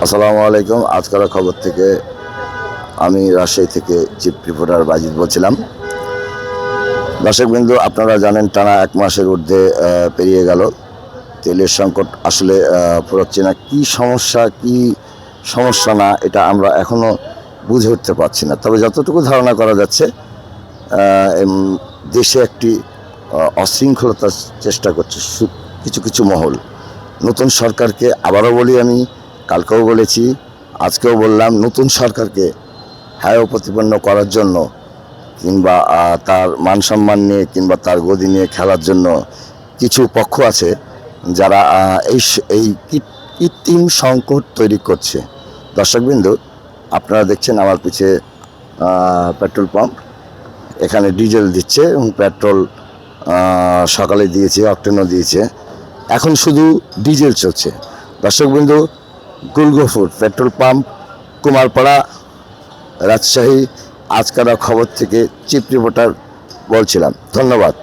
আসসালামু আলাইকুম। আজকাল খবর থেকে আমি রাজশাহী থেকে চিফ রিপোর্টার বাজিদ বলছিলাম। দর্শকবৃন্দ, আপনারা জানেন টানা 1 মাসের ঊর্ধ্বে পেরিয়ে গেল। তেলের সংকট আসলে ফুরাচ্ছে না। কী সমস্যা, কী সমস্যা না, এটা আমরা এখনও বুঝে উঠতে পারছি না। তবে যতটুকু ধারণা করা যাচ্ছে, দেশে একটি অশৃঙ্খলতার চেষ্টা করছে কিছু কিছু মহল। নতুন সরকারকে আবারও বলি, আমি কালকেও বলেছি, আজকেও বললাম, নতুন সরকারকে হেয় প্রতিপন্ন করার জন্য কিংবা তার মান সম্মান নিয়ে কিংবা তার গদি নিয়ে খেলার জন্য কিছু পক্ষ আছে যারা এই কৃত্রিম সংকট তৈরি করছে। দর্শকবৃন্দ, আপনারা দেখছেন আমার পিছে পেট্রোল পাম্প। এখানে ডিজেল দিচ্ছে এবং পেট্রোল সকালে দিয়েছে, অক্টেনও দিয়েছে। এখন শুধু ডিজেল চলছে। দর্শকবৃন্দ, গুলগফুর পেট্রোল পাম্প, কুমারপাড়া, রাজশাহী। আজকাল খবর থেকে চিফ রিপোর্টার বলছিলাম। ধন্যবাদ।